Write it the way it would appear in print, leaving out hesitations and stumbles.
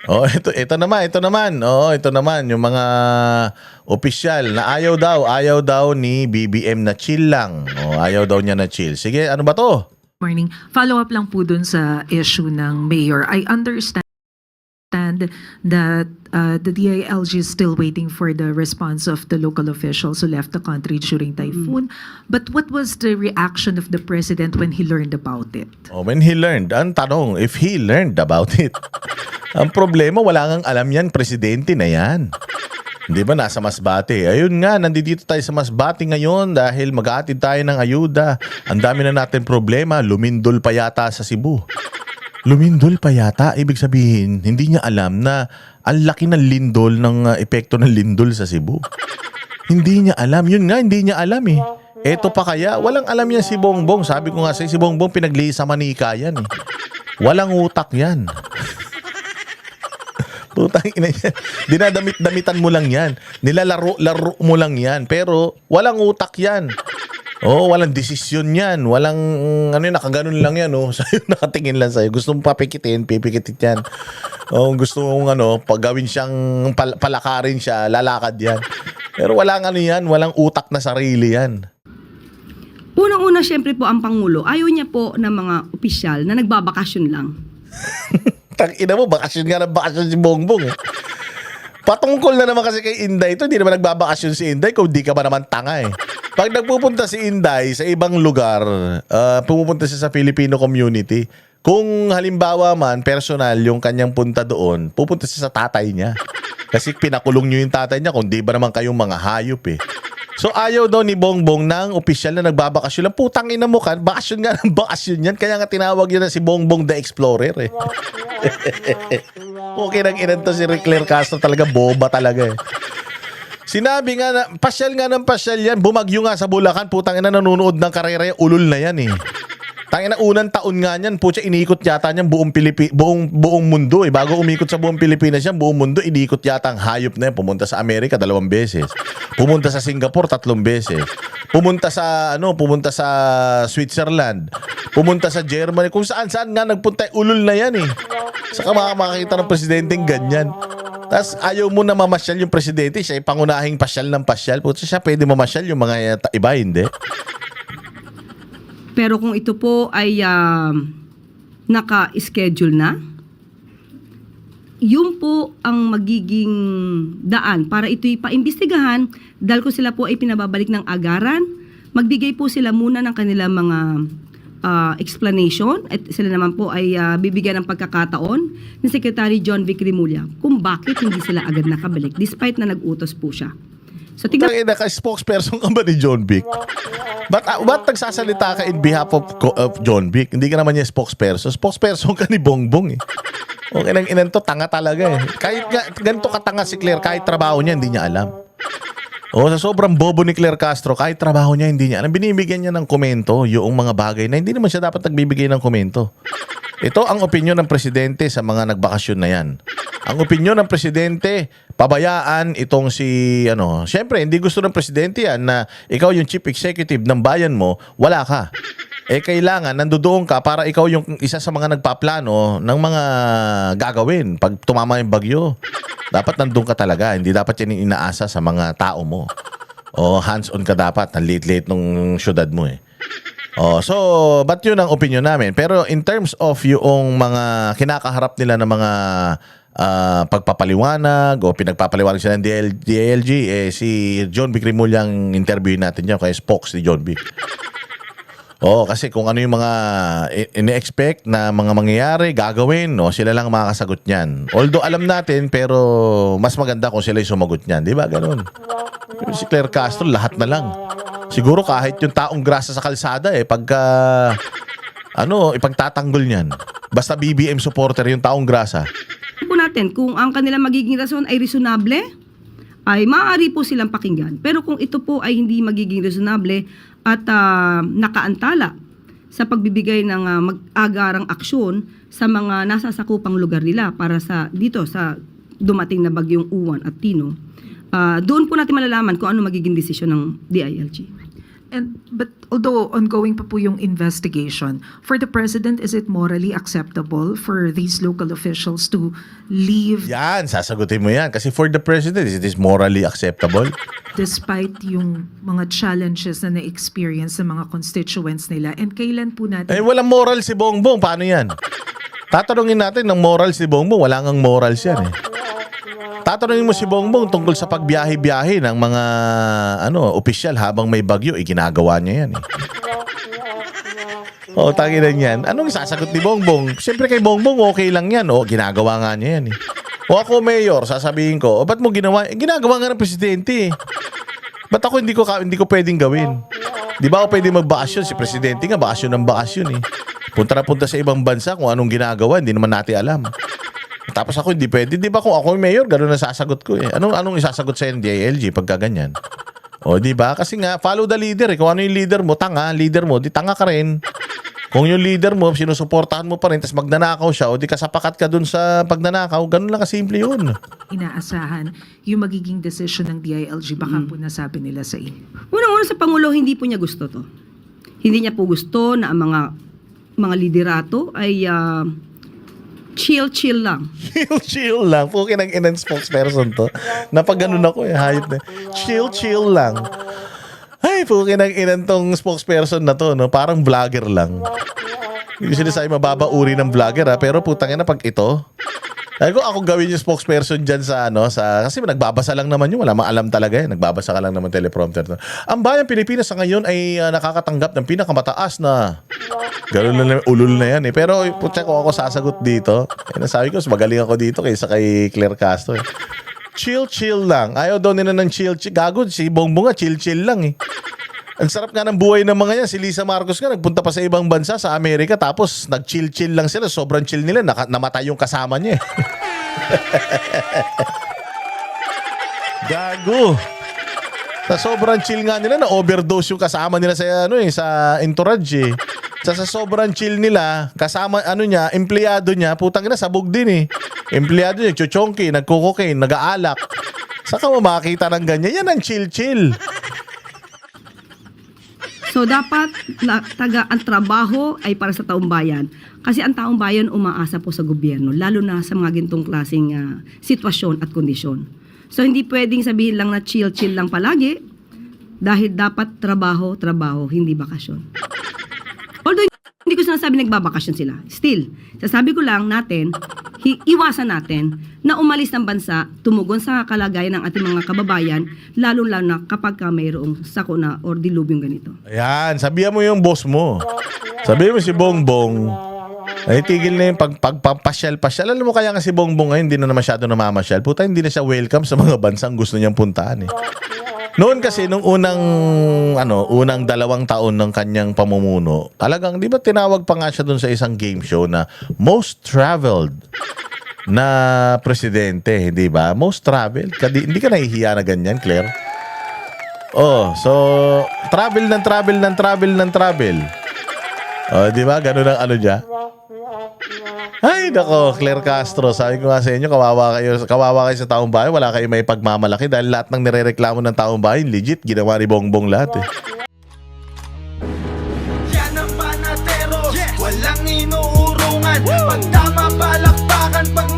Oh, ito naman. Oh, ito naman yung mga opisyal na ayaw daw ni BBM na chill lang. Oh, ayaw daw niya na chill. Sige, ano ba 'to? Morning. Follow up lang po dun sa issue ng mayor. I understand that the DILG is still waiting for the response of the local officials who left the country during typhoon. But what was the reaction of the president when he learned about it? Oh, when he learned, ang tanong, if he learned about it. Ang problema, wala ngang alam yan, presidente na yan. Hindi ba, nasa Masbate. Ayun nga, nandito tayo sa Masbate ngayon dahil mag-aatid tayo ng ayuda. Ang dami na natin problema, lumindol pa yata sa Cebu. Lumindol pa yata, ibig sabihin, hindi niya alam na ang laki ng lindol, ng epekto ng lindol sa Cebu. Hindi niya alam. Yun nga, hindi niya alam eh. Eto pa kaya, walang alam yan si Bongbong. Sabi ko nga sa'yo, si Bongbong pinaglihi sa manika yan eh. Walang utak yan. Putang ina yan. Dinadamit-damitan mo lang yan. Nilalaro-laro mo lang yan. Pero walang utak yan. Oh, walang desisyon yan. Walang, nakaganon lang yan. Oh. Sa'yo, nakatingin lang sa'yo. Gusto mong papikitin, pipikitin yan. Oh, gusto mong paggawin siyang palakarin siya, lalakad yan. Pero walang yan. Walang utak na sarili yan. Unang-una, syempre po ang Pangulo, ayaw niya po ng mga opisyal na nagbabakasyon lang. Tangina mo, bakasyon nga ng bakasyon si Bongbong eh. Patungkol na naman kasi kay Inday ito, hindi naman nagbabakasyon si Inday kung di ka ba naman tanga eh. Pag nagpupunta si Inday sa ibang lugar, pumupunta siya sa Filipino community, kung halimbawa man, personal yung kanyang punta doon, pupunta siya sa tatay niya. Kasi pinakulong niyo yung tatay niya kung di ba naman kayong mga hayop eh. So ayaw daw ni Bongbong ng opisyal na nagbabakasyon lang. Putang ina mo ka, bakasyon nga ng bakasyon yan. Kaya nga tinawag yun na si Bongbong the Explorer eh. Okay nang inan to si Recler Castro, talaga boba talaga eh. Sinabi nga na, pasyal nga ng pasyal yan. Bumagyo nga sa Bulacan, putang ina nanonood ng karera yan. Ulol na yan eh. Tangina unang taon nga niyan, putya inikot yata niyan buong mundo eh. Bago umikot sa buong Pilipinas yan, buong mundo inikot yata ang hayop na yan. Pumunta sa Amerika 2 beses. Pumunta sa Singapore 3 beses. Pumunta sa Switzerland. Pumunta sa Germany. Kung saan nga nagpunta, ulol na yan eh. Saka makakita ng presidenteng ganyan. Tapos ayaw mo na mamasyal yung presidente, siya ay pangunahing pasyal ng pasyal. Putya siya pwede mamasyal, yung mga iba hindi. Pero kung ito po ay naka-schedule na, yun po ang magiging daan para ito'y paimbestigahan dahil kung sila po ay pinababalik ng agaran, magbigay po sila muna ng kanilang mga explanation at sila naman po ay bibigyan ng pagkakataon ni Secretary John Vic Rimulya kung bakit hindi sila agad nakabalik despite na nag-utos po siya. So tingnan Naka-spokesperson ka ba ni John Vic? Ba't nagsasalita ka in behalf of John Vic? Hindi ka naman niya spokesperson. Spokesperson ka ni Bongbong eh. Okay lang inan to, tanga talaga eh. Kahit ganito katanga si Claire, kahit trabaho niya, hindi niya alam. O sa sobrang bobo ni Claire Castro, kahit trabaho niya, hindi niya alam. Binibigyan niya ng komento yung mga bagay na hindi naman siya dapat nagbibigay ng komento. Ito ang opinyon ng presidente sa mga nagbakasyon na yan. Ang opinyon ng presidente, pabayaan itong siyempre, hindi gusto ng presidente yan na ikaw yung chief executive ng bayan mo, wala ka. Kailangan, nandoon ka para ikaw yung isa sa mga nagpaplano ng mga gagawin pag tumama yung bagyo. Dapat nandun ka talaga, hindi dapat yan inaasa sa mga tao mo. O hands-on ka dapat, ang late-late nung syudad mo eh. So, but yun ang opinion namin. Pero in terms of yung mga kinakaharap nila ng mga pagpapaliwanag o pinagpapaliwanag sila ng DILG, si John Vic Rimulya ang interview natin niya kaya spokes ni John Vic. Kasi kung ano yung mga ini-expect na mga mangyayari, gagawin, sila lang makakasagot niyan. Although alam natin, pero mas maganda kung sila yung sumagot niyan. Di ba? Ganun. Si Claire Castro, lahat na lang. Siguro kahit yung taong grasa sa kalsada pagka ipagtatanggol niyan. Basta BBM supporter yung taong grasa. po natin kung ang kanilang magiging rason ay reasonable, ay maaari po silang pakinggan. Pero kung ito po ay hindi magiging reasonable at nakaantala sa pagbibigay ng mag-agarang aksyon sa mga nasasakupang lugar nila para sa dito sa dumating na bagyong Uwan at Tino, doon po natin malalaman kung ano magiging desisyon ng DILG. But although ongoing pa po yung investigation, for the president, is it morally acceptable for these local officials to leave Yan, sasagutin mo yan. Kasi for the president, it is morally acceptable. despite yung mga challenges na na-experience ng mga constituents nila? And kailan po natin Walang moral si Bongbong. Paano yan? Tatanungin natin ng moral si Bongbong. Wala ngang morals yan eh. Tatanungin mo si Bongbong tungkol sa pagbiyahe-biyahe ng mga opisyal habang may bagyo, ginagawa niya yan eh. Tanginan yan. Anong sasagot ni Bongbong? Siyempre kay Bongbong okay lang yan. Ginagawa nga niya yan eh. O ako mayor, sasabihin ko, ba't mo ginawa? Ginagawa nga ng presidente eh. Ba't ako hindi ko pwedeng gawin? Di ba ako pwede magbakasyon? Si presidente nga, bakasyon ng bakasyon eh. Punta na punta sa ibang bansa kung anong ginagawa, hindi naman natin alam. Tapos ako hindi pwede. Di ba kung ako yung mayor, gano'n ang sasagot ko eh. Anong isasagot sa DILG pagka ganyan? Di ba? Kasi nga, follow the leader eh. Kung ano yung leader mo, leader mo, di tanga ka rin. Kung yung leader mo, sinusuportahan mo pa rin, tapos magnanakaw siya, o di kasapakat ka dun sa pagnanakaw, ganun lang kasimple yun. inaasahan yung magiging decision ng DILG? Baka po nasabi nila sa inyo. Unang-una sa Pangulo, hindi po niya gusto to. Hindi niya po gusto na ang mga liderato ay chill lang. Chill lang. Pukin ang inang spokesperson to. Napag ganun ako eh, hayop na. Chill lang. Ay, pukin ang inang tong spokesperson na to, no? Parang vlogger lang. Hindi sinasabi mababauri ng vlogger ha, pero putang ina pag ito. Ako gawin yung spokesperson dyan sa kasi nagbabasa lang naman yun, wala maalam talaga eh. Nagbabasa ka lang naman teleprompter. Ang bayang Pilipinas sa ngayon ay nakakatanggap ng pinakamataas na. Ganun na ulul na yan eh. Pero putya ko ako sasagot dito. Nasabi ko, mas magaling ako dito kaysa kay Claire Castro eh. Chill lang. Ayaw daw nila ng chill. Gago, si Bongbong nga chill lang eh. Ang sarap nga ng buhay ng mga yan. Si Lisa Marcos nga nagpunta pa sa ibang bansa, sa Amerika, tapos nag-chill lang sila. Sobrang chill nila. Namatay yung kasama niya eh. Gago. Sa sobrang chill nga nila, na-overdose yung kasama nila sa entourage eh. Sa sobrang chill nila, kasama niya, empleyado niya, putang ina, sabog din eh. Empleyado niya, chuchonki, nagko-cocaine, nag-aalak. Saka mo makakita ng ganyan. Yan ang chill. So dapat ang trabaho ay para sa taong bayan. Kasi ang taong bayan umaasa po sa gobyerno, lalo na sa mga gintong klaseng sitwasyon at kondisyon. So hindi pwedeng sabihin lang na chill lang palagi dahil dapat trabaho, hindi bakasyon. Although hindi ko sinasabi nagbabakasyon sila. Still, sasabi ko lang natin, iwasan natin na umalis ng bansa, tumugon sa kalagayan ng ating mga kababayan, lalo na kapag mayroong sakuna or dilubyong ganito. Ayan, sabihan mo yung boss mo. Sabihin mo si Bongbong, ay tigil na yung pagpapasyal. Alam mo kaya nga si Bongbong ngayon, hindi na masyado namamasyal. Puta, hindi na siya welcome sa mga bansang gusto niyang puntahan eh. Noon kasi, nung unang 2 taon ng kanyang pamumuno, talagang, di ba tinawag pa nga siya dun sa isang game show na most traveled na presidente, di ba? Most traveled. Hindi ka nahihiya na ganyan, Claire? So, travel. Di ba? Ganun ang niya. Ay, nako, Claire Castro, sabi ko nga sa inyo, kawawa kayo sa taong bayan, wala kayo may pagmamalaki dahil lahat ng nirereklamo ng taong bayan, legit, ginawa ni Bongbong lahat eh. Yan ang panatero, walang inuurungan. Pag tama palakpakan, pag